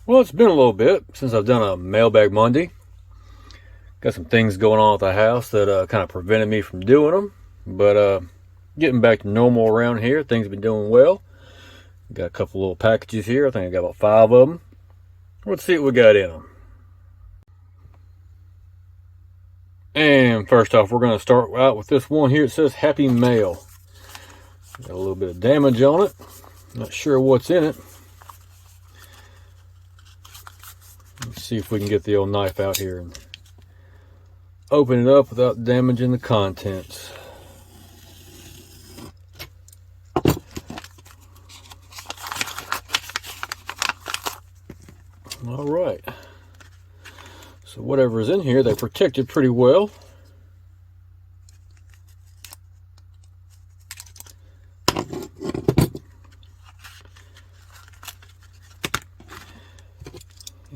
Well, it's been a little bit since I've done a Mailbag Monday. Got some things going on at the house that kind of prevented me from doing them. But getting back to normal around here. Things have been doing well. Got a couple little packages here. I think I got about 5 of them. Let's see what we got in them. And first off, we're going to start out with this one here. It says Happy Mail. Got a little bit of damage on it. Not sure what's in it. Let's see if we can get the old knife out here and open it up without damaging the contents. All right. So whatever's in here, they protected pretty well.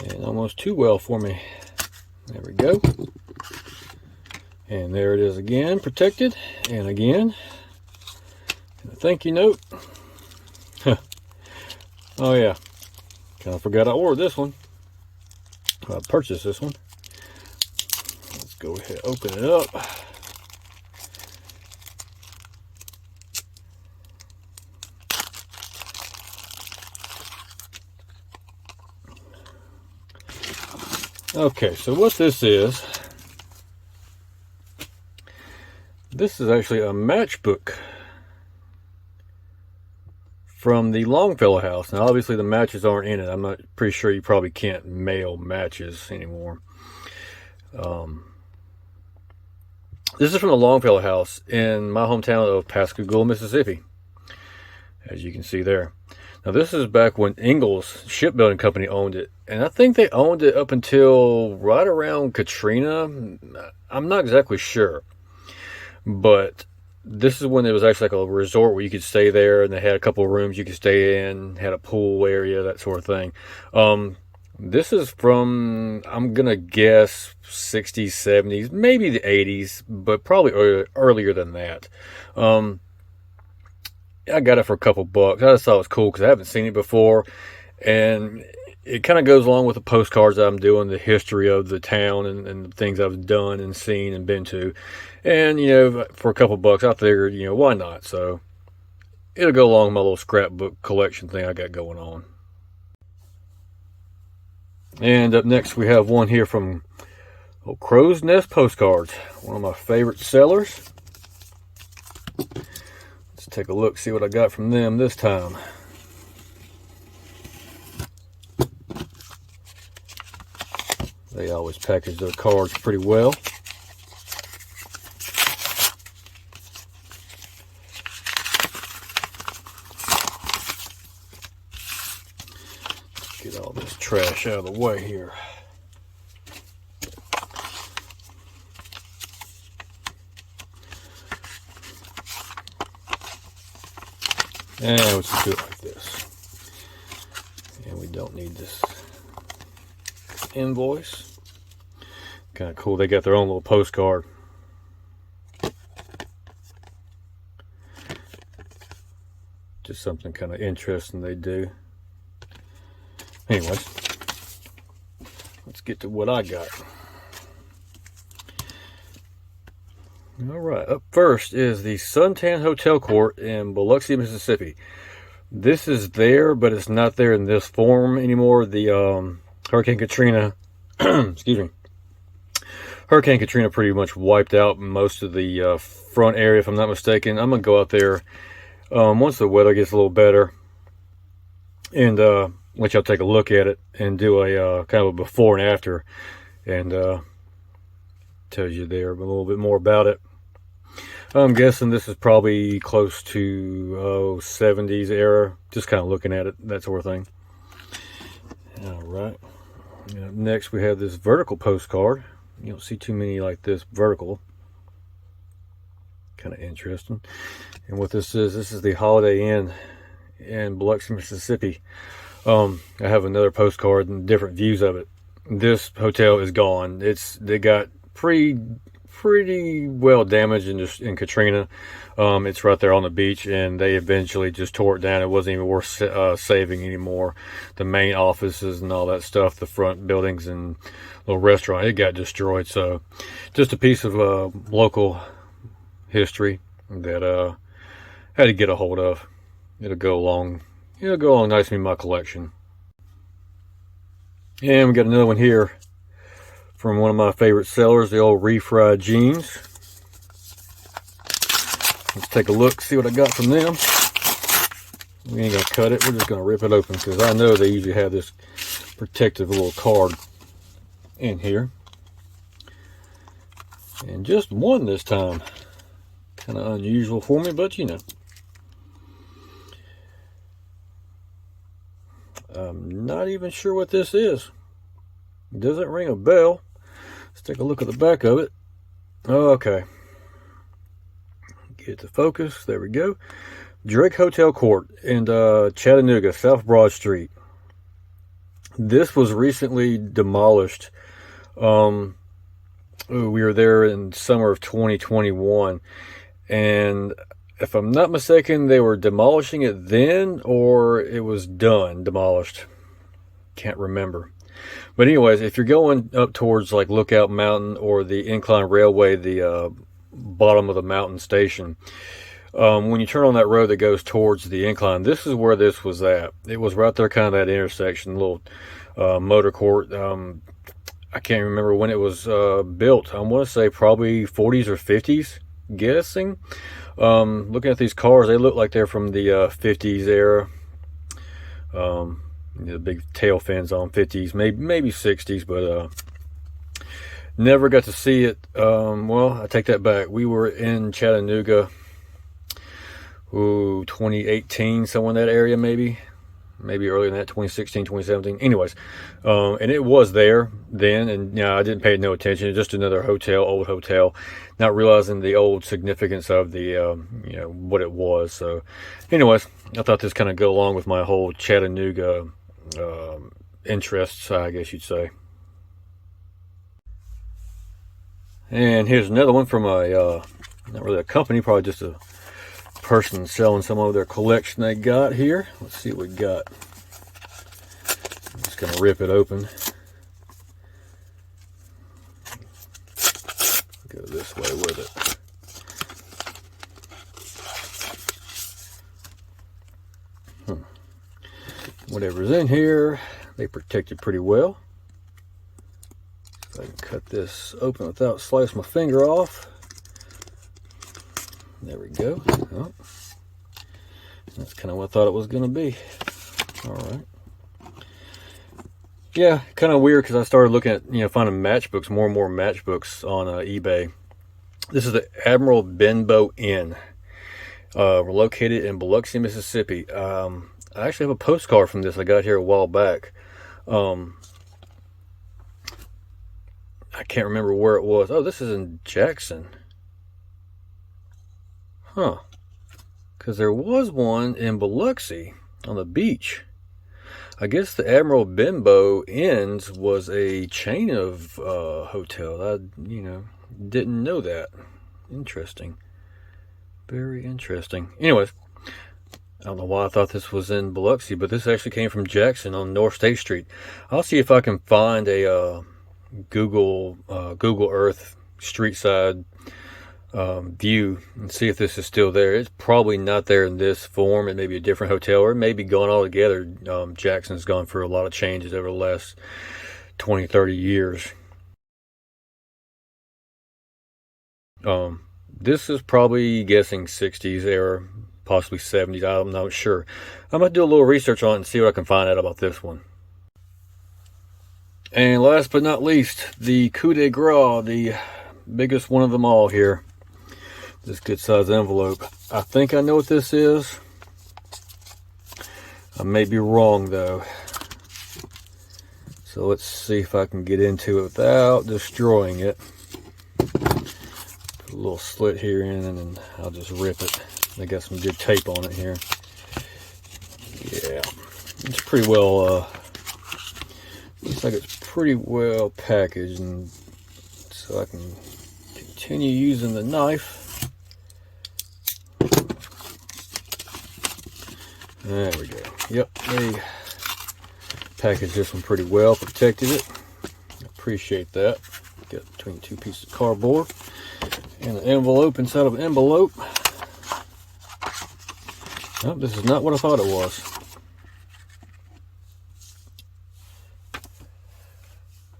And almost too well for me. There we go. And there it is again, protected. And again, and a thank you note. Oh yeah, kind of forgot I ordered this one. I purchased this one. Let's go ahead and open it up. Okay, so what this is actually a matchbook from the Longfellow house. Now, obviously, the matches aren't in it. I'm not pretty sure you probably can't mail matches anymore. This is from the Longfellow house in my hometown of Pascagoula, Mississippi, as you can see there. Now, this is back when Ingalls Shipbuilding Company owned it, and I think they owned it up until right around Katrina. I'm not exactly sure, but this is when it was actually like a resort where you could stay there, and they had a couple of rooms you could stay in, had a pool area, that sort of thing. This is from, I'm gonna guess, 60s, 70s, maybe the 80s, but probably earlier than that. I got it for a couple bucks. I just thought it was cool because I haven't seen it before, and it kind of goes along with the postcards that I'm doing, the history of the town and the things I've done and seen and been to. And, for a couple bucks, I figured, why not? So it'll go along with my little scrapbook collection thing I got going on. And up next, we have one here from Crow's Nest Postcards, one of my favorite sellers. Let's take a look, see what I got from them this time. They always package their cards pretty well. Let's get all this trash out of the way here. And let's just do it like this. And we don't need this invoice. Kind of cool. They got their own little postcard. Just something kind of interesting they do. Anyways, let's get to what I got. All right, up first is the Suntan Hotel Court in Biloxi, Mississippi. This is there, but it's not there in this form anymore. The Hurricane Katrina, excuse me, Hurricane Katrina pretty much wiped out most of the front area, if I'm not mistaken. I'm going to go out there once the weather gets a little better and let y'all take a look at it and do a kind of a before and after, and tells you there a little bit more about it. I'm guessing this is probably close to 70s era, just kind of looking at it, that sort of thing. All right. Next we have this vertical postcard. You don't see too many like this vertical. Kind of interesting. And what this is the Holiday Inn in Biloxi, Mississippi. I have another postcard and different views of it. This hotel is gone. They got pretty pretty well damaged in Katrina. It's right there on the beach, and they eventually just tore it down. It wasn't even worth saving anymore. The main offices and all that stuff, the front buildings and little restaurant, it got destroyed. So just a piece of local history that had to get a hold of. It'll go along nicely in my collection. And we got another one here from one of my favorite sellers, the old refried jeans. Let's take a look, see what I got from them. We ain't gonna cut it, we're just gonna rip it open, because I know they usually have this protective little card in here. And just one this time. Kind of unusual for me, but you know. I'm not even sure what this is. It doesn't ring a bell. Let's take a look at the back of it. Oh, okay. Get it to focus. There we go. Drake Hotel Court in Chattanooga, South Broad Street. This was recently demolished. We were there in summer of 2021. And if I'm not mistaken, they were demolishing it then, or it was done, demolished. Can't remember. But anyways, if you're going up towards like Lookout Mountain or the Incline Railway, the bottom of the mountain station, when you turn on that road that goes towards the incline, this is where this was at. It was right there, kind of that intersection, little motor court. I can't remember when it was built. I want to say probably 40s or 50s, guessing. Looking at these cars, they look like they're from the 50s era. The big tail fins on 50s, maybe 60s, but never got to see it. Well, I take that back. We were in Chattanooga, 2018, somewhere in that area, maybe earlier than that, 2016, 2017. Anyways, and it was there then, and I didn't pay no attention. It's just another hotel, old hotel, not realizing the old significance of the, what it was. So anyways, I thought this kind of go along with my whole Chattanooga interests, I guess you'd say. And here's another one from a, not really a company, probably just a person selling some of their collection they got here. Let's see what we got. I'm just gonna rip it open. Go this way with it. Whatever's in here, they protect it pretty well. So I can cut this open without slicing my finger off. There we go. Oh, that's kind of what I thought it was going to be. All right. Yeah, kind of weird because I started looking at, finding matchbooks, more and more matchbooks on eBay. This is the Admiral Benbow Inn. We're located in Biloxi, Mississippi. I actually have a postcard from this I got here a while back. I can't remember where it was. Oh, this is in Jackson. Huh. Because there was one in Biloxi on the beach. I guess the Admiral Benbow Inns was a chain of hotels. I, didn't know that. Interesting. Very interesting. Anyways, I don't know why I thought this was in Biloxi, but this actually came from Jackson on North State Street. I'll see if I can find a Google Earth street side view and see if this is still there. It's probably not there in this form. It may be a different hotel, or it may be gone altogether. Jackson's gone through a lot of changes over the last 20, 30 years. This is probably guessing 60s era, possibly 70s. I'm not sure. I'm going to do a little research on it and see what I can find out about this one. And last but not least, the coup de grace, the biggest one of them all here. This good size envelope. I think I know what this is. I may be wrong though. So let's see if I can get into it without destroying it. Put a little slit here in and then I'll just rip it. I got some good tape on it here. Yeah, it's pretty well, looks like it's pretty well packaged, and so I can continue using the knife. There we go. Yep, they packaged this one pretty well, protected it. Appreciate that. Got between two pieces of cardboard and an envelope inside of an envelope. Nope, this is not what I thought it was.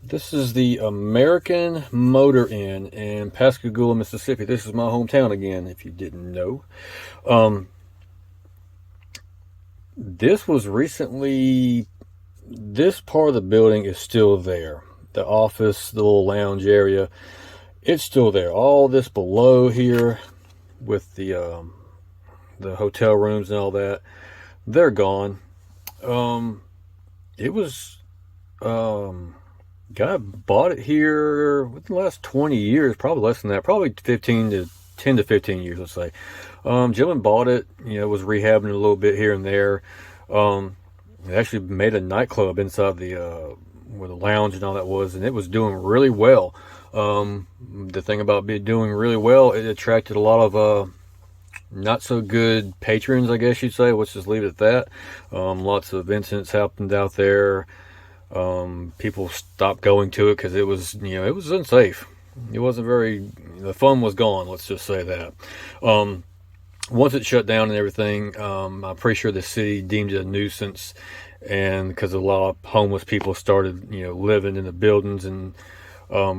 This is the American Motor Inn in Pascagoula, Mississippi. This is my hometown again, if you didn't know. This was recently, this part of the building is still there. The office, the little lounge area, it's still there. All this below here with the hotel rooms and all that, they're gone. It was, guy bought it here within the last 20 years, probably less than that, probably 10 to 15 years, let's say. Gentleman bought it, was rehabbing it a little bit here and there. They actually made a nightclub inside the where the lounge and all that was, and it was doing really well. The thing about doing really well, it attracted a lot of not so good patrons, I guess you'd say. Let's just leave it at that. Lots of incidents happened out there. People stopped going to it because it was, it was unsafe. It wasn't very, the fun was gone, let's just say that. Once it shut down and everything, I'm pretty sure the city deemed it a nuisance, and because a lot of homeless people started, living in the buildings and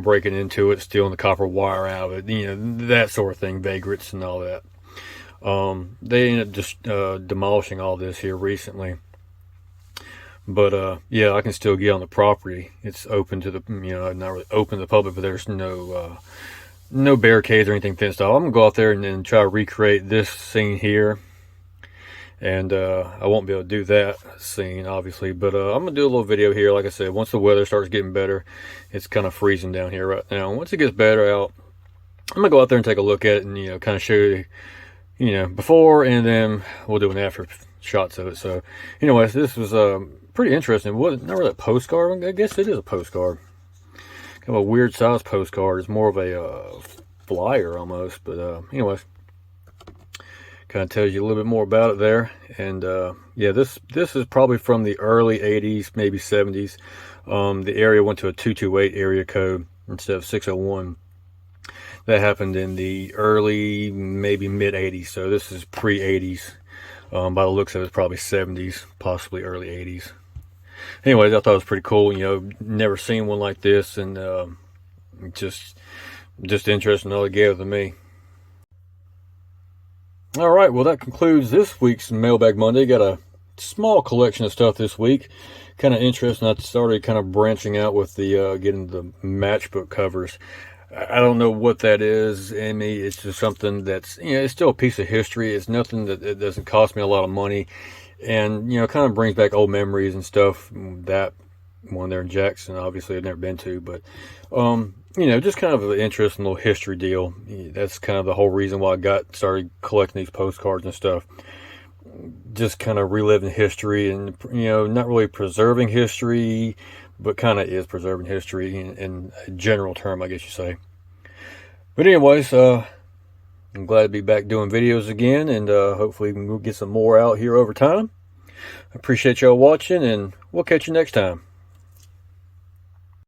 breaking into it, stealing the copper wire out of it, that sort of thing, vagrants and all that. They ended up just demolishing all this here recently. But yeah, I can still get on the property. It's open to the, not really open to the public, but there's no barricades or anything fenced off. I'm gonna go out there and then try to recreate this scene here, and I won't be able to do that scene obviously, but I'm gonna do a little video here. Like I said, once the weather starts getting better, it's kind of freezing down here right now. Once it gets better out, I'm gonna go out there and take a look at it and kind of show you, before, and then we'll do an after shots of it. So anyways, this was pretty interesting. It wasn't not really a postcard. I guess it is a postcard. Kind of a weird size postcard. It's more of a flyer almost. But anyways, kind of tells you a little bit more about it there. And yeah, this is probably from the early 80s, maybe 70s. The area went to a 228 area code instead of 601. That happened in the early, maybe mid 80s. So this is pre 80s. By the looks of it, it's probably 70s, possibly early 80s. Anyways, I thought it was pretty cool. Never seen one like this, and just interesting altogether to me. All right, well, that concludes this week's Mailbag Monday. Got a small collection of stuff this week. Kind of interesting. I started kind of branching out with the getting the matchbook covers. I don't know what that is in me. It's just something that's, it's still a piece of history. It's nothing that it doesn't cost me a lot of money. And, kind of brings back old memories and stuff. That one there in Jackson, obviously I've never been to. But, just kind of an interesting little history deal. That's kind of the whole reason why I started collecting these postcards and stuff. Just kind of reliving history and, not really preserving history, but kind of is preserving history in a general term, I guess you say. But anyways, I'm glad to be back doing videos again, and hopefully we'll get some more out here over time. I appreciate y'all watching, and we'll catch you next time.